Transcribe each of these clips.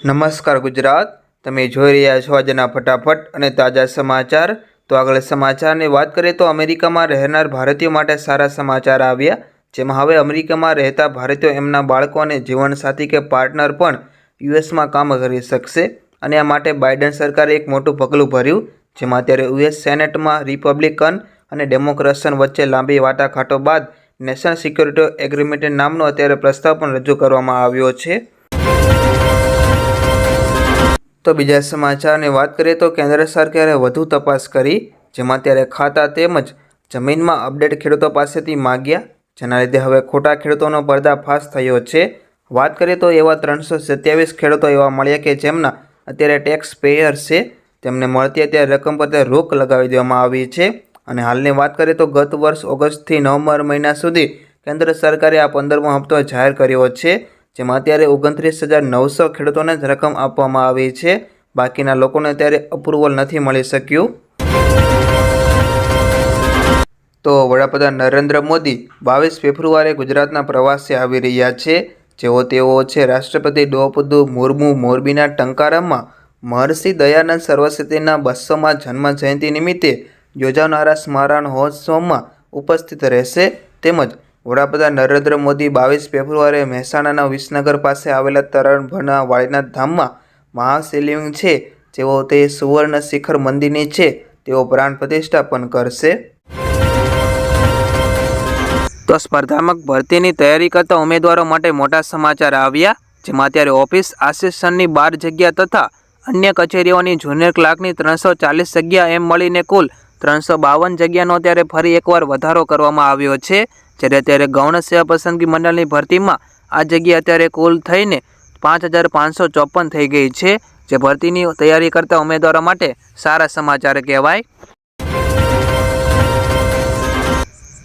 નમસ્કાર ગુજરાત, તમે જોઈ રહ્યા છો આજના ફટાફટ અને તાજા સમાચાર। તો આગળ સમાચારની વાત કરીએ તો અમેરિકામાં રહેનાર ભારતીયો માટે સારા સમાચાર આવ્યા, જેમાં હવે અમેરિકામાં રહેતા ભારતીયો એમના બાળકો અને જીવનસાથી કે પાર્ટનર પણ યુએસમાં કામ કરી શકશે અને આ માટે બાઇડન સરકારે એક મોટું પગલું ભર્યું, જેમાં અત્યારે યુએસ સેનેટમાં રિપબ્લિકન અને ડેમોક્રેટ્સ વચ્ચે લાંબી વાટાઘાટો બાદ નેશનલ સિક્યોરિટી એગ્રીમેન્ટ નામનો અત્યારે પ્રસ્તાવ પણ રજૂ કરવામાં આવ્યો છે। તો બીજા સમાચારની વાત કરીએ તો કેન્દ્ર સરકારે વધુ તપાસ કરી, જેમાં અત્યારે ખાતા તેમજ જમીનમાં અપડેટ ખેડૂતો પાસેથી માગ્યા, જેના લીધે હવે ખોટા ખેડૂતોનો પર્દાફાશ થયો છે। વાત કરીએ તો એવા 327 ખેડૂતો એવા મળ્યા કે જેમના અત્યારે ટેક્સ પેયર્સ છે, તેમને મળતી અત્યારે રકમ પર રોક લગાવી દેવામાં આવી છે। અને હાલની વાત કરીએ તો ગત વર્ષ ઓગસ્ટથી નવેમ્બર મહિના સુધી કેન્દ્ર સરકારે આ 15મો હપ્તો જાહેર કર્યો છે, જેમાં અત્યારે 29,900 ખેડૂતોને જ રકમ આપવામાં આવી છે। બાકીના લોકોને અત્યારે અપ્રુવલ નથી મળી શક્યું। તો વડાપ્રધાન નરેન્દ્ર મોદી 22 ફેબ્રુઆરીએ ગુજરાતના પ્રવાસે આવી રહ્યા છે, તેઓ છે રાષ્ટ્રપતિ દ્રૌપદી મુર્મુ મોરબીના ટંકારામાં મહર્ષિ દયાનંદ સરસ્વતીના 200મા જન્મ જયંતિ નિમિત્તે યોજાનારા સ્મરણોત્સવમાં ઉપસ્થિત રહેશે। તેમજ વડાપ્રધાન નરેન્દ્ર મોદી 22 ફેબ્રુઆરીએ મહેસાણાના વિસનગર પાસે આવેલા તરણભના વાળીનાથ ધામમાં મહાશિવલિંગ છે તે સુવર્ણ શિખર મંદિરની છે તેઓ પ્રાણ પ્રતિષ્ઠા પણ કરશે। તો સ્પર્ધાત્મક ભરતીની તૈયારી કરતા ઉમેદવારો માટે મોટા સમાચાર આવ્યા, જેમાં અત્યારે ઓફિસ આસિસ્ટન્ટની 12 જગ્યા તથા અન્ય કચેરીઓની જુનિયર ક્લાર્કની 340 જગ્યા એમ મળીને કુલ 352 જગ્યાનો અત્યારે ફરી એકવાર વધારો કરવામાં આવ્યો છે। જ્યારે અત્યારે ગૌણ સેવા પસંદગી મંડળની ભરતીમાં આ જગ્યા અત્યારે કુલ થઈને 5,554 થઈ ગઈ છે, જે ભરતીની તૈયારી કરતા ઉમેદવારો માટે સારા સમાચાર કહેવાય।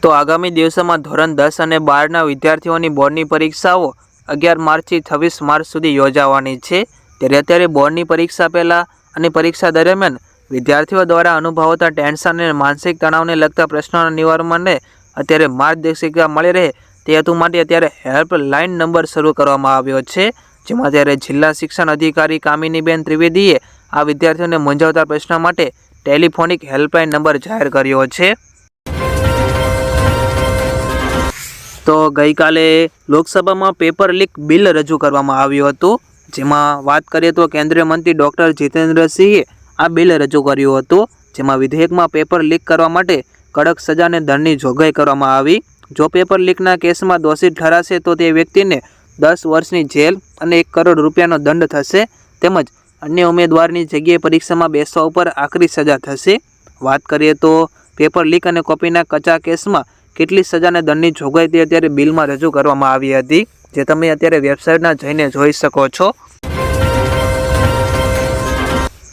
તો આગામી દિવસોમાં ધોરણ 10 અને 12ના વિદ્યાર્થીઓની બોર્ડની પરીક્ષાઓ 11 માર્ચથી 26 માર્ચ સુધી યોજાવાની છે। ત્યારે અત્યારે બોર્ડની પરીક્ષા પહેલાં અને પરીક્ષા દરમિયાન વિદ્યાર્થીઓ દ્વારા અનુભવાતા ટેન્શન અને માનસિક તણાવને લગતા પ્રશ્નોના નિવારણ માટે અત્યારે માર્ગદર્શિકા મળી રહે તે હેતુ માટે અત્યારે હેલ્પલાઇન નંબર શરૂ કરવામાં આવ્યો છે, જેમાં અત્યારે જિલ્લા શિક્ષણ અધિકારી કામિનીબેન ત્રિવેદીએ આ વિદ્યાર્થીઓને મૂંઝવતા પ્રશ્નો માટે ટેલિફોનિક હેલ્પલાઇન નંબર જાહેર કર્યો છે। તો ગઈકાલે લોકસભામાં પેપર લીક બિલ રજૂ કરવામાં આવ્યું હતું, જેમાં વાત કરીએ તો કેન્દ્રીય મંત્રી ડૉક્ટર જીતેન્દ્રસિંહે આ બિલ રજૂ કર્યું હતું, જેમાં વિધેયકમાં પેપર લીક કરવા માટે કડક સજા અને દંડની જોગવાઈ કરવામાં આવી। જો પેપર લીકના કેસમાં દોષિત ઠરાશે તો તે વ્યક્તિને 10 વર્ષની જેલ અને 1 કરોડ રૂપિયાનો દંડ થશે, તેમજ અન્ય ઉમેદવારની જગ્યાએ પરીક્ષામાં બેસવા ઉપર આકરી સજા થશે। વાત કરીએ તો પેપર લીક અને કોપીના કચા કેસમાં કેટલી સજા અને દંડની જોગવાઈ તે અત્યારે બિલમાં રજૂ કરવામાં આવી હતી, જે તમે અત્યારે વેબસાઇટના જઈને જોઈ શકો છો।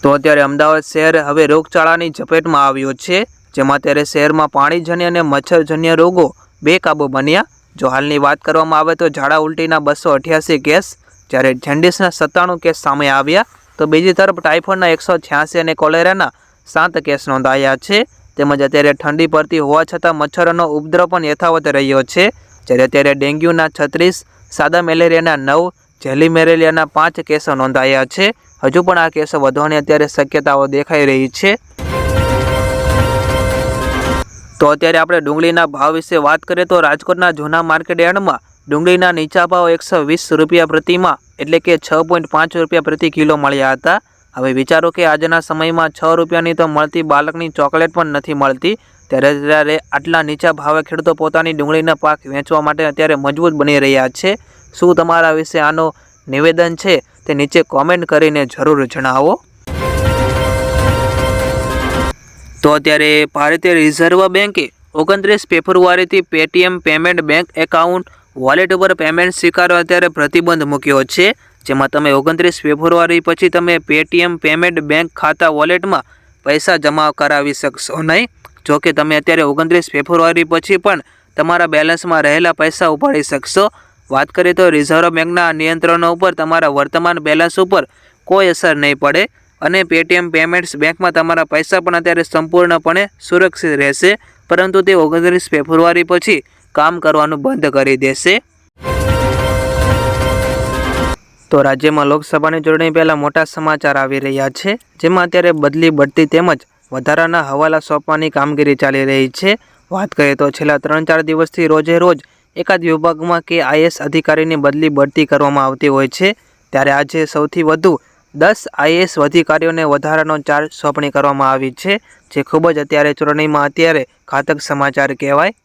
તો અત્યારે અમદાવાદ શહેર હવે રોગચાળાની ઝપેટમાં આવ્યું છે, જેમાં અત્યારે શહેરમાં પાણીજન્ય અને મચ્છરજન્ય રોગો બેકાબૂ બન્યા। જો હાલની વાત કરવામાં આવે તો ઝાડા ઉલટીના 288 કેસ, જ્યારે જેન્ડિસના 97 કેસ સામે આવ્યા, તો બીજી તરફ ટાઇફોઇડના 186 અને કોલેરાના 7 કેસ નોંધાયા છે। તેમજ અત્યારે ઠંડી પડતી હોવા છતાં મચ્છરોનો ઉપદ્રવ પણ યથાવત રહ્યો છે, જ્યારે અત્યારે ડેન્ગ્યુના 36, સાદા મેલેરિયાના 9, ઝેલી મેલેરિયાના 5 કેસો નોંધાયા છે। હજુ પણ આ કેસો વધવાની અત્યારે શક્યતાઓ દેખાઈ રહી છે। તો અત્યારે આપણે ડુંગળીના ભાવ વિશે વાત કરીએ તો રાજકોટના જૂના માર્કેટ યાર્ડમાં ડુંગળીના નીચા ભાવ 120 રૂપિયા પ્રતિમાં એટલે કે 6.5 રૂપિયા પ્રતિ કિલો મળ્યા હતા। હવે વિચારો કે આજના સમયમાં 6 રૂપિયાની તો મળતી બાળકની ચોકલેટ પણ નથી મળતી, ત્યારે આટલા નીચા ભાવે ખેડૂતો પોતાની ડુંગળીના પાક વેચવા માટે અત્યારે મજબૂત બની રહ્યા છે। શું તમારા વિશે આનો નિવેદન છે તે નીચે કોમેન્ટ કરીને જરૂર જણાવો। તો અત્યારે ભારતીય રિઝર્વ બેન્કે 29 ફેબ્રુઆરીથી Paytm payment bank account wallet ઉપર પેમેન્ટ સ્વીકારવા અત્યારે પ્રતિબંધ મૂક્યો છે, જેમાં તમે 29 ફેબ્રુઆરી પછી તમે પેટીએમ પેમેન્ટ બેંક ખાતા વોલેટમાં પૈસા જમા કરાવી શકશો નહીં। જોકે તમે અત્યારે 29 ફેબ્રુઆરી પછી પણ તમારા બેલેન્સમાં રહેલા પૈસા ઉપાડી શકશો। વાત કરીએ તો રિઝર્વ બેંકના નિયંત્રણો ઉપર તમારા વર્તમાન બેલેન્સ ઉપર કોઈ અસર નહીં પડે અને પેટીએમ પેમેન્ટ્સ બેંકમાં તમારા પૈસા પણ અત્યારે સંપૂર્ણપણે સુરક્ષિત રહેશે, પરંતુ તે 29 ફેબ્રુઆરી પછી કામ કરવાનું બંધ કરી દેશે। તો તો રાજ્યમાં લોકસભાની ચૂંટણી પહેલાં મોટા સમાચાર આવી રહ્યા છે, જેમાં અત્યારે બદલી બઢતી તેમજ વધારાના હવાલા સોંપવાની કામગીરી ચાલી રહી છે. વાત કરીએ તો છેલ્લા 3-4 દિવસથી રોજે રોજ એકાદ વિભાગમાં કે આઈએએસ અધિકારીની બદલી બઢતી કરવામાં આવતી હોય છે. ત્યારે આજે સૌથી વધુ 10 આઈએએસ અધિકારીઓને વધારાનો ચાર્જ સોંપણી કરવામાં આવી છે, જે ખૂબ જ અત્યારે ચૂંટણીમાં ઘાતક સમાચાર કહેવાય.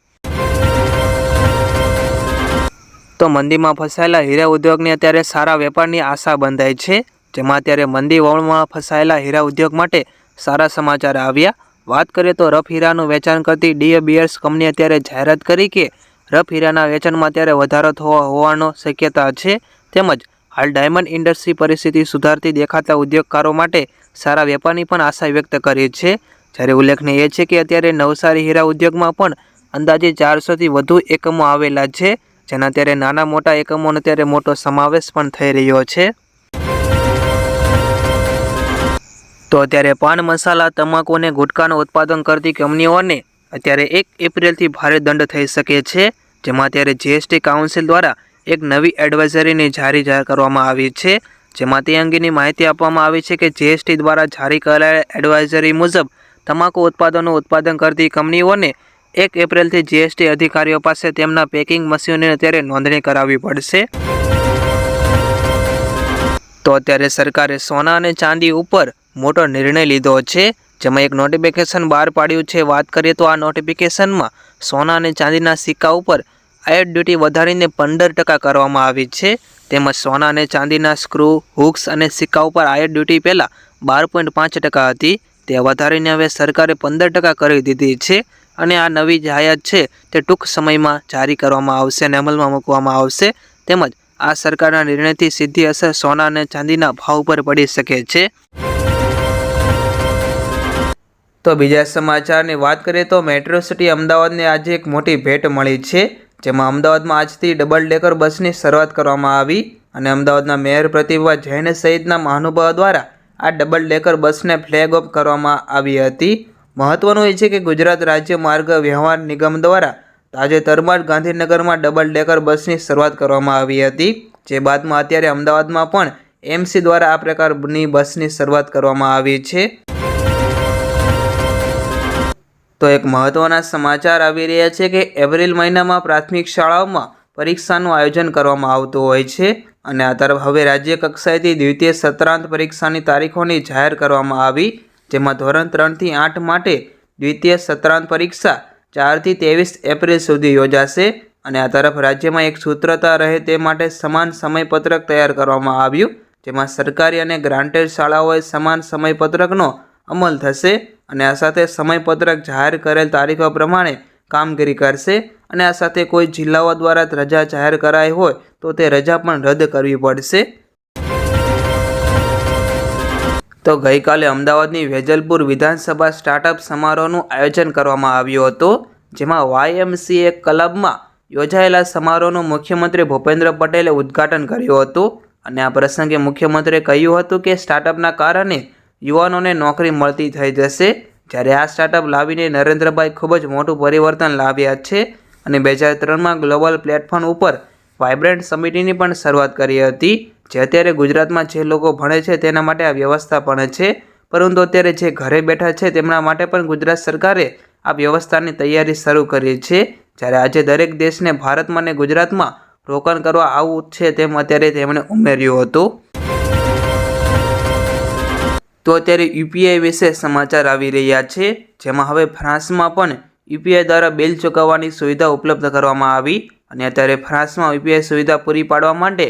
તો મંદીમાં ફસાયેલા હીરા ઉદ્યોગને અત્યારે સારા વેપારની આશા બંધાઈ છે, જેમાં અત્યારે મંદી વળમાં ફસાયેલા હીરા ઉદ્યોગ માટે સારા સમાચાર આવ્યા. વાત કરીએ તો રફ હીરાનું વેચાણ કરતી ડી બીયર્સ કંપની અત્યારે જાહેરાત કરી કે રફ હીરાના વેચાણમાં અત્યારે વધારો થવા હોવાનો શક્યતા છે. તેમજ હાલ ડાયમંડ ઇન્ડસ્ટ્રી પરિસ્થિતિ સુધારતી દેખાતા ઉદ્યોગકારો માટે સારા વેપારની પણ આશા વ્યક્ત કરી છે. જ્યારે ઉલ્લેખનીય એ છે કે અત્યારે નવસારી હીરા ઉદ્યોગમાં પણ અંદાજે 400થી વધુ એકમો આવેલા છે, જેના અત્યારે નાના મોટા એકમોનો અત્યારે મોટો સમાવેશ પણ થઈ રહ્યો છે. તો અત્યારે પાન મસાલા, તમાકુ અને ગુટખાનું ઉત્પાદન કરતી કંપનીઓને અત્યારે 1 એપ્રિલથી ભારે દંડ થઈ શકે છે, જેમાં અત્યારે જીએસટી કાઉન્સિલ દ્વારા એક નવી એડવાઇઝરીની જારી કરવામાં આવી છે. જેમાં તે અંગેની માહિતી આપવામાં આવી છે કે જીએસટી દ્વારા જારી કરાયેલ એડવાઇઝરી મુજબ તમાકુ ઉત્પાદનનું ઉત્પાદન કરતી કંપનીઓને 1 એપ્રિલથી જીએસટી અધિકારીઓ પાસે તેમના પેકિંગ મશીનોની અત્યારે નોંધણી કરાવવી પડશે. તો અત્યારે સરકારે સોના અને ચાંદી ઉપર મોટો નિર્ણય લીધો છે, જેમાં એક નોટિફિકેશન બહાર પાડ્યું છે. વાત કરીએ તો આ નોટિફિકેશનમાં સોના અને ચાંદીના સિક્કા ઉપર આયાત ડ્યુટી વધારીને 15% કરવામાં આવી છે. તેમજ સોના અને ચાંદીના સ્ક્રૂ, હુક્સ અને સિક્કા ઉપર આયાત ડ્યુટી પહેલાં 12.5% હતી, તે વધારીને હવે સરકારે 15% કરી દીધી છે. અને આ નવી જાહેરાત છે તે ટૂંક સમયમાં જારી કરવામાં આવશે અને અમલમાં મૂકવામાં આવશે. તેમજ આ સરકારના નિર્ણયથી સીધી અસર સોના અને ચાંદીના ભાવ પર પડી શકે છે. તો બીજા સમાચારની વાત કરીએ તો મેટ્રો સિટી અમદાવાદને આજે એક મોટી ભેટ મળી છે, જેમાં અમદાવાદમાં આજથી ડબલ ડેકર બસની શરૂઆત કરવામાં આવી અને અમદાવાદના મેયર પ્રતિભા જૈન સહિતના મહાનુભાવો દ્વારા આ ડબલ ડેકર બસને ફ્લેગ ઓફ કરવામાં આવી હતી. મહત્વનું એ છે કે ગુજરાત રાજ્ય માર્ગ વ્યવહાર નિગમ દ્વારા તાજેતરમાં જ ગાંધીનગરમાં ડબલ ડેકર બસની શરૂઆત કરવામાં આવી હતી, જે બાદમાં અત્યારે અમદાવાદમાં પણ એમસી દ્વારા આ પ્રકારની બસની શરૂઆત કરવામાં આવી છે. તો એક મહત્વના સમાચાર આવી રહ્યા છે કે એપ્રિલ મહિનામાં પ્રાથમિક શાળાઓમાં પરીક્ષાનું આયોજન કરવામાં આવતું હોય છે અને આ તરફ હવે રાજ્ય કક્ષાએથી દ્વિતીય સત્રાંત પરીક્ષાની તારીખોની જાહેર કરવામાં આવી, જેમાં ધોરણ 3થી 8 માટે દ્વિતીય સત્રાંત પરીક્ષા 4થી 23 એપ્રિલ સુધી યોજાશે. અને આ તરફ રાજ્યમાં એક સૂત્રતા રહે તે માટે સમાન સમયપત્રક તૈયાર કરવામાં આવ્યું, જેમાં સરકારી અને ગ્રાન્ટેડ શાળાઓએ સમાન સમયપત્રકનો અમલ થશે અને આ સાથે સમયપત્રક જાહેર કરેલ તારીખો પ્રમાણે કામગીરી કરશે. અને આ સાથે કોઈ જિલ્લાઓ દ્વારા રજા જાહેર કરાઈ હોય તો તે રજા પણ રદ કરવી પડશે. તો ગઈકાલે અમદાવાદની વેજલપુર વિધાનસભા સ્ટાર્ટઅપ સમારોહનું આયોજન કરવામાં આવ્યું હતું, જેમાં YMCA ક્લબમાં યોજાયેલા સમારોહનું મુખ્યમંત્રી ભૂપેન્દ્ર પટેલે ઉદ્ઘાટન કર્યું હતું. અને આ પ્રસંગે મુખ્યમંત્રીએ કહ્યું હતું કે સ્ટાર્ટઅપના કારણે યુવાનોને નોકરી મળતી થઈ જશે. જ્યારે આ સ્ટાર્ટઅપ લાવીને નરેન્દ્રભાઈ ખૂબ જ મોટું પરિવર્તન લાવ્યા છે અને 2003માં ગ્લોબલ પ્લેટફોર્મ ઉપર વાઇબ્રન્ટ સમિટીની પણ શરૂઆત કરી હતી, જે અત્યારે ગુજરાતમાં જે લોકો ભણે છે તેના માટે આ વ્યવસ્થા પણ છે, પરંતુ અત્યારે જે ઘરે બેઠા છે તેમના માટે પણ ગુજરાત સરકારે આ વ્યવસ્થાની તૈયારી શરૂ કરી છે. જ્યારે આજે દરેક દેશને ભારતમાં અને ગુજરાતમાં રોકાણ કરવા આવવું છે તેમ અત્યારે તેમણે ઉમેર્યું હતું. તો અત્યારે યુપીઆઈ વિશે સમાચાર આવી રહ્યા છે, જેમાં હવે ફ્રાન્સમાં પણ યુપીઆઈ દ્વારા બિલ ચૂકવવાની સુવિધા ઉપલબ્ધ કરવામાં આવી અને અત્યારે ફ્રાન્સમાં યુપીઆઈ સુવિધા પૂરી પાડવા માટે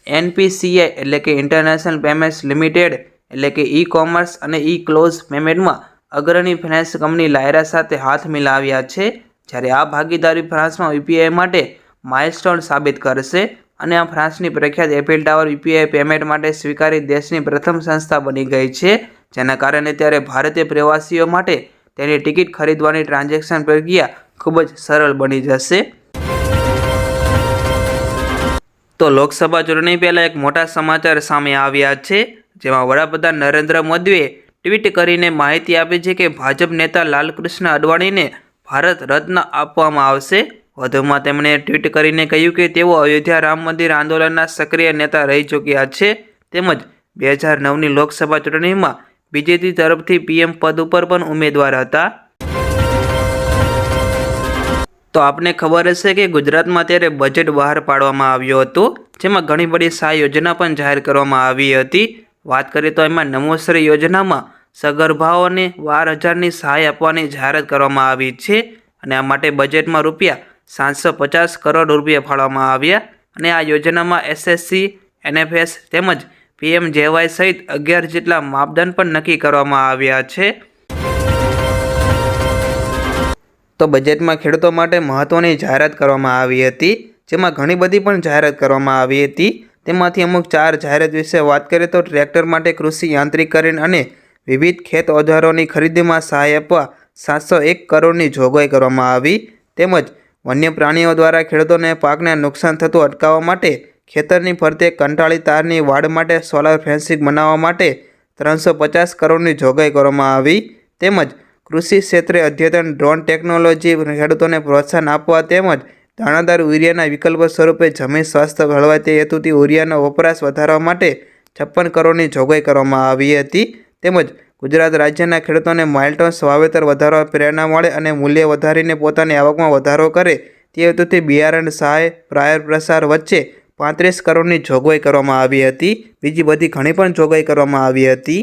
NPCI એટલે કે ઇન્ટરનેશનલ પેમેન્ટ્સ લિમિટેડ એટલે કે ઈ કોમર્સ અને ઈ ક્લોઝ પેમેન્ટમાં અગ્રણી ફાઇનાન્સ કંપની લાયરા સાથે હાથ મિલાવ્યા છે. જ્યારે આ ભાગીદારી ફ્રાન્સમાં યુપીઆઈ માટે માઇલસ્ટોન સાબિત કરશે અને આ ફ્રાન્સની પ્રખ્યાત એફિલ ટાવર યુપીઆઈ પેમેન્ટ માટે સ્વીકારી દેશની પ્રથમ સંસ્થા બની ગઈ છે, જેના કારણે ત્યારે ભારતીય પ્રવાસીઓ માટે તેની ટિકિટ ખરીદવાની ટ્રાન્ઝેક્શન પ્રક્રિયા ખૂબ જ સરળ બની જશે. તો લોકસભા ચૂંટણી પહેલાં એક મોટા સમાચાર સામે આવ્યા છે, જેમાં વડાપ્રધાન નરેન્દ્ર મોદીએ ટ્વીટ કરીને માહિતી આપી છે કે ભાજપ નેતા લાલકૃષ્ણ અડવાણીને ભારત રત્ન આપવામાં આવશે. વધુમાં તેમણે ટ્વીટ કરીને કહ્યું કે તેઓ અયોધ્યા રામ મંદિર આંદોલનના સક્રિય નેતા રહી ચૂક્યા છે, તેમજ 2009ની લોકસભા ચૂંટણીમાં બીજેપી તરફથી પીએમ પદ ઉપર પણ ઉમેદવાર હતા. તો આપને ખબર હશે કે ગુજરાતમાં અત્યારે બજેટ બહાર પાડવામાં આવ્યું હતું, જેમાં ઘણી બધી સહાય યોજના પણ જાહેર કરવામાં આવી હતી. વાત કરીએ તો એમાં નમોશ્રી યોજનામાં સગર્ભાઓને 12,000ની સહાય આપવાની જાહેરાત કરવામાં આવી છે અને આ માટે બજેટમાં રૂપિયા 750 કરોડ રૂપિયા ફાળવવામાં આવ્યા અને આ યોજનામાં એસએસસી, એનએફએસ તેમજ પીએમજેવાય સહિત 11 જેટલા માપદંડ પણ નક્કી કરવામાં આવ્યા છે. તો બજેટમાં ખેડૂતો માટે મહત્ત્વની જાહેરાત કરવામાં આવી હતી, જેમાં ઘણી બધી પણ જાહેરાત કરવામાં આવી હતી. તેમાંથી અમુક 4 જાહેરાત વિશે વાત કરીએ તો ટ્રેક્ટર માટે કૃષિ યાંત્રિકરણ અને વિવિધ ખેત ઓજારોની ખરીદીમાં સહાય આપવા 701 કરોડની જોગવાઈ કરવામાં આવી. તેમજ વન્ય પ્રાણીઓ દ્વારા ખેડૂતોને પાકને નુકસાન થતું અટકાવવા માટે ખેતરની ફરતે કંટાળી તારની વાડ માટે સોલાર ફેન્સિંગ બનાવવા માટે 350 કરોડની જોગવાઈ કરવામાં આવી. તેમજ કૃષિ ક્ષેત્રે અદ્યતન ડ્રોન ટેકનોલોજી ખેડૂતોને પ્રોત્સાહન આપવા તેમજ દાણાદાર યુરિયાના વિકલ્પ સ્વરૂપે જમીન સ્વાસ્થ્ય જળવાય તે હેતુથી યુરિયાનો વપરાશ વધારવા માટે 56 કરોડની જોગવાઈ કરવામાં આવી હતી. તેમજ ગુજરાત રાજ્યના ખેડૂતોને માઇલસ્ટોન્સ વાવેતર વધારવા પ્રેરણા મળે અને મૂલ્ય વધારીને પોતાની આવકમાં વધારો કરે તે હેતુથી બિયારણ સહાય પ્રાયર પ્રસાર વચ્ચે 35 કરોડની જોગવાઈ કરવામાં આવી હતી. બીજી બધી ઘણી પણ જોગવાઈ કરવામાં આવી હતી.